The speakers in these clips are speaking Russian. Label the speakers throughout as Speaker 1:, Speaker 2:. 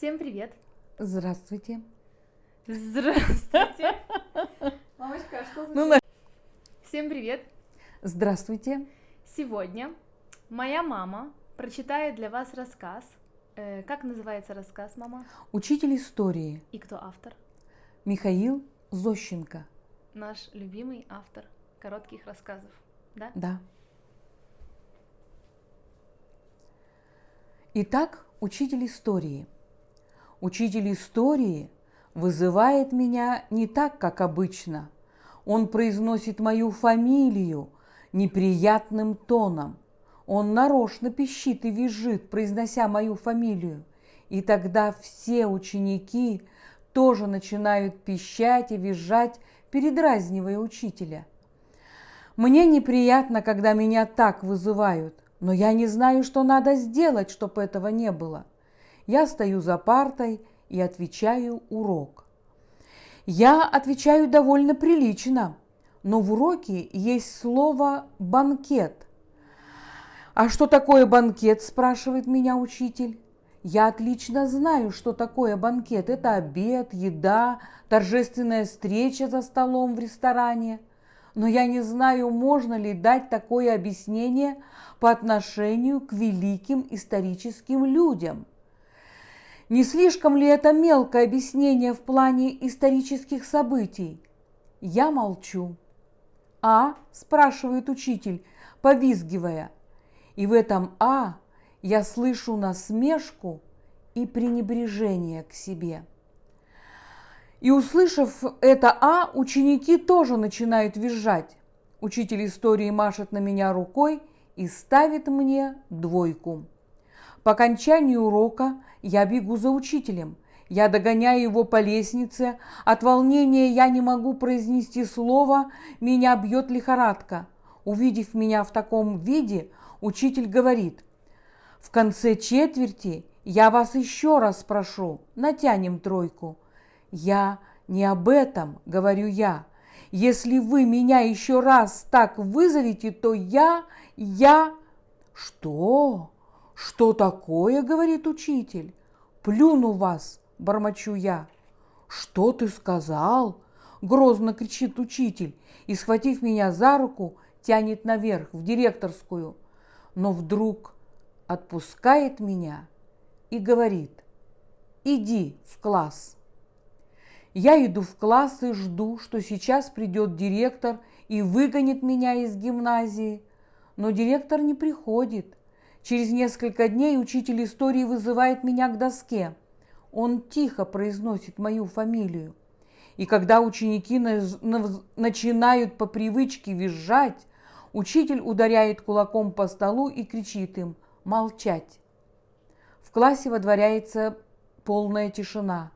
Speaker 1: Всем привет!
Speaker 2: Здравствуйте.
Speaker 1: Здравствуйте! Мамочка, а что
Speaker 2: Ну,
Speaker 1: значит? Всем привет!
Speaker 2: Здравствуйте.
Speaker 1: Сегодня моя мама прочитает для вас рассказ. Как называется рассказ, мама?
Speaker 2: Учитель истории
Speaker 1: И кто автор?
Speaker 2: Михаил Зощенко.
Speaker 1: Наш любимый автор коротких рассказов, да?
Speaker 2: Да. Итак, учитель истории. Учитель истории вызывает меня не так, как обычно. Он произносит мою фамилию неприятным тоном. Он нарочно пищит и визжит, произнося мою фамилию. И тогда все ученики тоже начинают пищать и визжать, передразнивая учителя. Мне неприятно, когда меня так вызывают, но я не знаю, что надо сделать, чтобы этого не было. Я стою за партой и отвечаю урок. Я отвечаю довольно прилично, но в уроке есть слово «банкет». «А что такое банкет?» – спрашивает меня учитель. Я отлично знаю, что такое банкет. Это обед, еда, торжественная встреча за столом в ресторане. Но я не знаю, можно ли дать такое объяснение по отношению к великим историческим людям. Не слишком ли это мелкое объяснение в плане исторических событий? Я молчу. «А?» – спрашивает учитель, повизгивая. И в этом «а» я слышу насмешку и пренебрежение к себе. И, услышав это «а», ученики тоже начинают визжать. Учитель истории машет на меня рукой и ставит мне 2. По окончании урока я бегу за учителем. Я догоняю его по лестнице. От волнения я не могу произнести слово, меня бьет лихорадка. Увидев меня в таком виде, учитель говорит: «В конце четверти я вас еще раз спрошу, натянем 3. «Я не об этом, говорю я. Если вы меня еще раз так вызовете, то я... «Что? Что такое?» – говорит учитель. «Плюну вас!» – бормочу я. «Что ты сказал?» – грозно кричит учитель и, схватив меня за руку, тянет наверх, в директорскую. Но вдруг отпускает меня и говорит: «Иди в класс». Я иду в класс и жду, что сейчас придет директор и выгонит меня из гимназии. Но директор не приходит. Через несколько дней учитель истории вызывает меня к доске. Он тихо произносит мою фамилию. И когда ученики начинают по привычке визжать, учитель ударяет кулаком по столу и кричит им молчать. В классе водворяется полная тишина.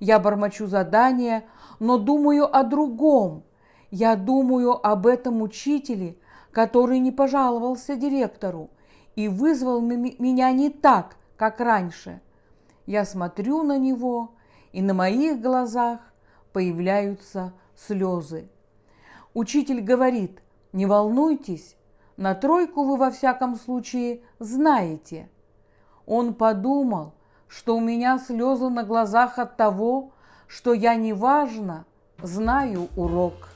Speaker 2: Я бормочу задания, но думаю о другом. Я думаю об этом учителе, который не пожаловался директору и вызвал меня не так, как раньше. Я смотрю на него, и на моих глазах появляются слезы. Учитель говорит: «Не волнуйтесь, на 3 вы во всяком случае знаете». Он подумал, что у меня слезы на глазах от того, что я неважно знаю урок.